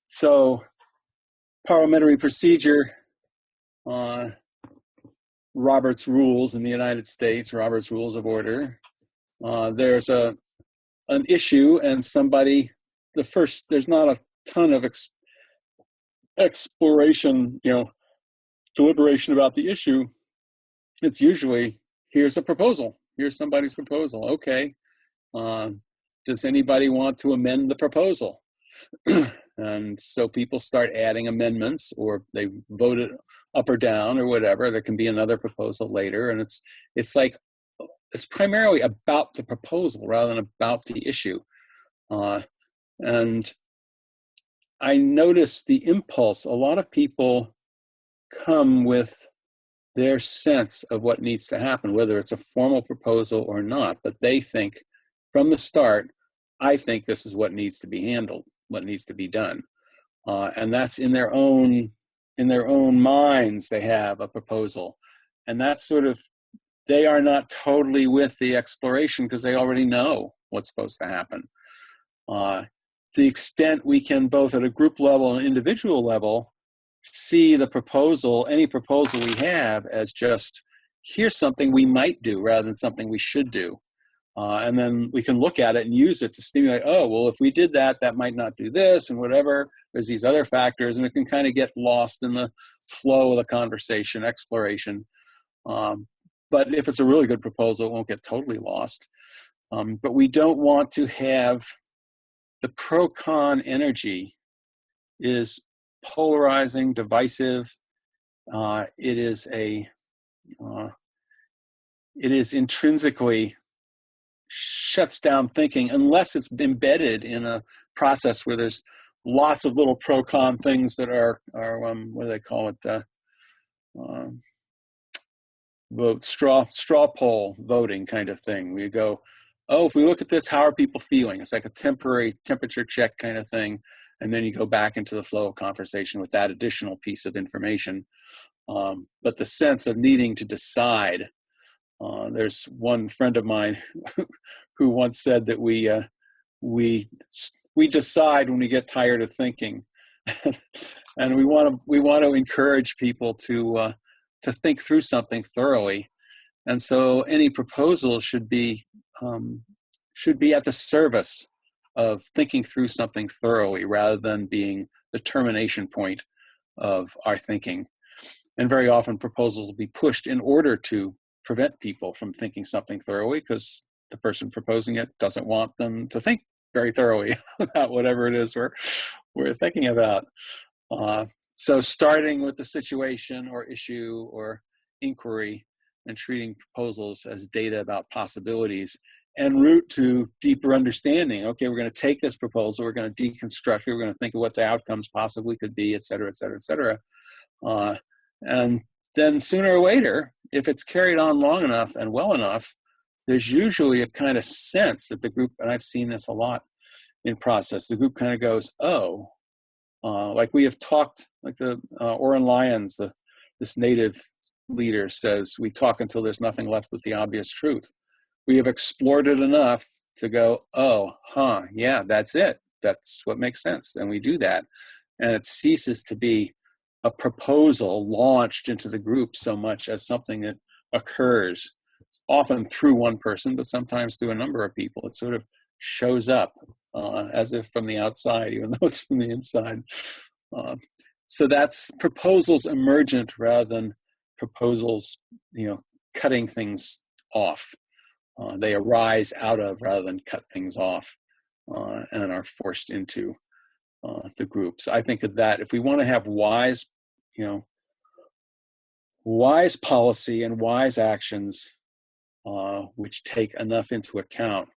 So parliamentary procedure, Robert's Rules in the United States, Robert's Rules of Order. There's an issue and somebody, there's not a ton of exploration, deliberation about the issue. It's usually, here's a proposal. Here's somebody's proposal. Okay. Does anybody want to amend the proposal? And so people start adding amendments, or they vote it up or down or whatever. There can be another proposal later. And it's primarily about the proposal rather than about the issue. And I notice the impulse. A lot of people come with their sense of what needs to happen, whether it's a formal proposal or not. But they think from the start, I think this is what needs to be handled, what needs to be done. And that's in their own minds, they have a proposal. And that's they are not totally with the exploration because they already know what's supposed to happen. To the extent we can, both at a group level and individual level, see the proposal, any proposal we have, as just, here's something we might do rather than something we should do. And then we can look at it and use it to stimulate, oh, well, if we did that, that might not do this and whatever. There's these other factors, and it can kind of get lost in the flow of the conversation, exploration. But if it's a really good proposal, it won't get totally lost. But we don't want to have the pro-con energy is polarizing, divisive. It is intrinsically shuts down thinking unless it's embedded in a process where there's lots of little pro-con things that are what do they call it? Vote straw poll voting kind of thing. We go, oh, if we look at this, how are people feeling? It's like a temporary temperature check kind of thing. And then you go back into the flow of conversation with that additional piece of information. But the sense of needing to decide, there's one friend of mine who once said that we decide when we get tired of thinking, and we want to encourage people to think through something thoroughly. And so any proposal should be at the service of thinking through something thoroughly rather than being the termination point of our thinking. And very often proposals will be pushed in order to prevent people from thinking something thoroughly because the person proposing it doesn't want them to think very thoroughly about whatever it is we're thinking about. So starting with the situation or issue or inquiry and treating proposals as data about possibilities en route to deeper understanding. Okay, we're going to take this proposal, we're going to deconstruct it, we're going to think of what the outcomes possibly could be, et cetera, et cetera, et cetera. And then sooner or later, if it's carried on long enough and well enough, there's usually a kind of sense that the group, and I've seen this a lot in process, the group kind of goes, oh, like we have talked, like the Oren Lyons, this native leader says, we talk until there's nothing left but the obvious truth. We have explored it enough to go, oh, yeah, that's it. That's what makes sense. And we do that. And it ceases to be a proposal launched into the group so much as something that occurs often through one person, but sometimes through a number of people. It sort of shows up as if from the outside, even though it's from the inside. So that's proposals emergent rather than proposals, cutting things off. They arise out of rather than cut things off and are forced into the groups. I think of that. If we want to have wise policy and wise actions which take enough into account,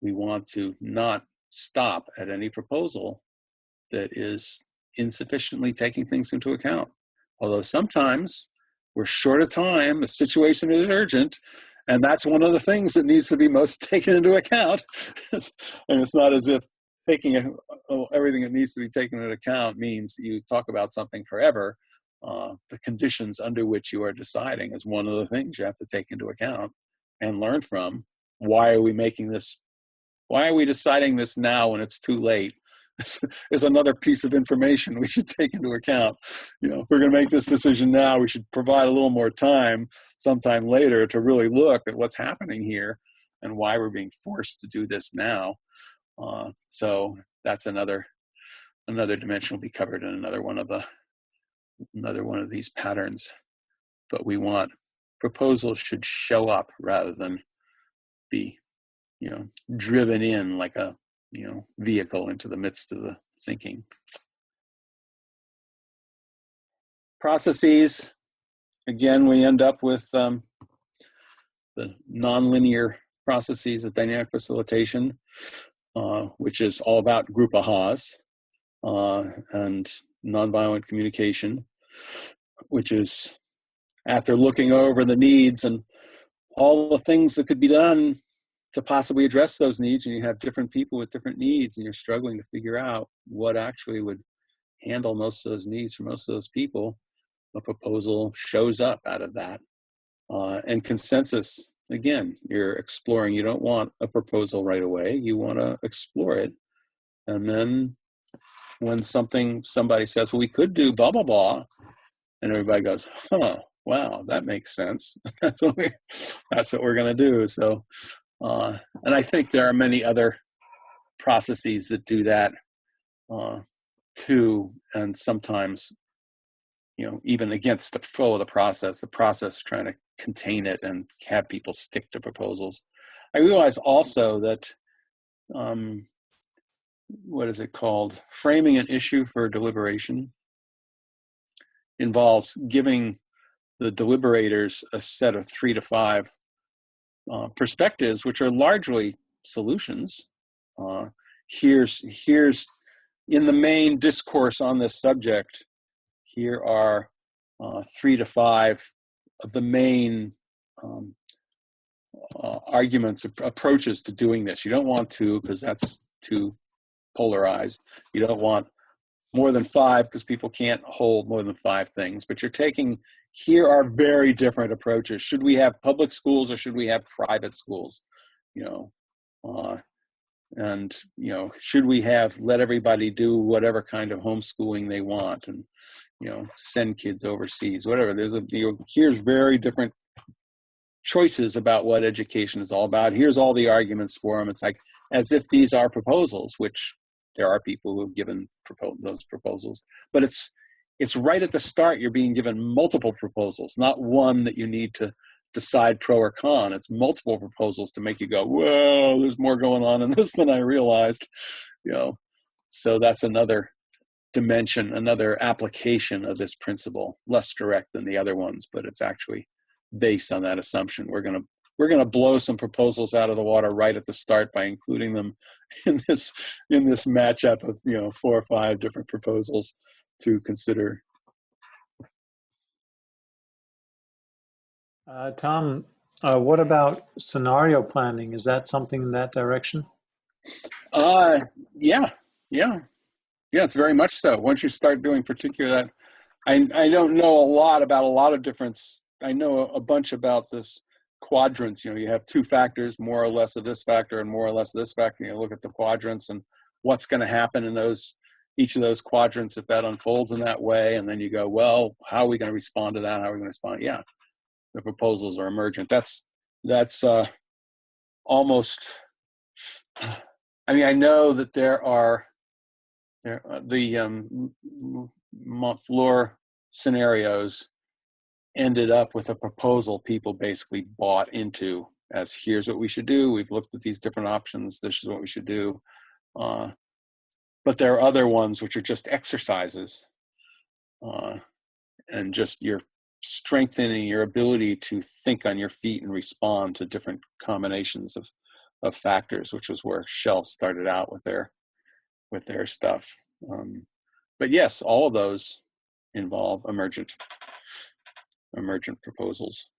we want to not stop at any proposal that is insufficiently taking things into account. Although sometimes we're short of time, the situation is urgent, and that's one of the things that needs to be most taken into account. And it's not as if taking everything that needs to be taken into account means you talk about something forever. The conditions under which you are deciding is one of the things you have to take into account and learn from. Why are we making this? Why are we deciding this now when it's too late? is another piece of information we should take into account. If we're going to make this decision now, we should provide a little more time sometime later to really look at what's happening here and why we're being forced to do this now. So that's another dimension will be covered in another one of these patterns. But we want proposals should show up rather than be, driven in like a, vehicle into the midst of the thinking. Processes, again, we end up with the nonlinear processes of dynamic facilitation, which is all about group ahas and nonviolent communication, which is after looking over the needs and all the things that could be done to possibly address those needs, and you have different people with different needs, and you're struggling to figure out what actually would handle most of those needs for most of those people, a proposal shows up out of that. And consensus, again, you're exploring. You don't want a proposal right away. You want to explore it. And then when somebody says, well, we could do blah, blah, blah, and everybody goes, huh, wow, that makes sense. That's what we're going to do. So, and I think there are many other processes that do that too, and sometimes, even against the flow of the process trying to contain it and have people stick to proposals. I realize also that, what is it called? Framing an issue for deliberation involves giving the deliberators a set of 3 to 5 perspectives, which are largely solutions. Here's in the main discourse on this subject, here are 3 to 5 of the main arguments, approaches to doing this. You don't want 2 because that's too polarized. You don't want more than 5 because people can't hold more than 5 things. But you're taking, here are very different approaches. Should we have public schools or should we have private schools? And should we have let everybody do whatever kind of homeschooling they want and send kids overseas, whatever. Here's very different choices about what education is all about. Here's all the arguments for them. It's like as if these are proposals, which there are people who have given those proposals, but it's right at the start. You're being given multiple proposals, not one that you need to decide pro or con. It's multiple proposals to make you go, whoa, there's more going on in this than I realized. So that's another dimension, another application of this principle, less direct than the other ones, but it's actually based on that assumption. We're gonna blow some proposals out of the water right at the start by including them in this matchup of 4 or 5 different proposals to consider. Tom, what about scenario planning? Is that something in that direction? Yeah, it's very much so. Once you start doing that, I don't know a lot about a lot of different. I know a bunch about this quadrants. You have 2 factors, more or less of this factor and more or less of this factor. You look at the quadrants and what's going to happen in each of those quadrants if that unfolds in that way, and then you go, well, how are we going to respond to that? How are we going to respond? Yeah. The proposals are emergent. That's almost. I know that the Montfleur scenarios ended up with a proposal people basically bought into as here's what we should do. We've looked at these different options. This is what we should do. But there are other ones which are just exercises and just you're strengthening your ability to think on your feet and respond to different combinations of factors, which was where Shell started out with their stuff. But yes, all of those involve emergent proposals.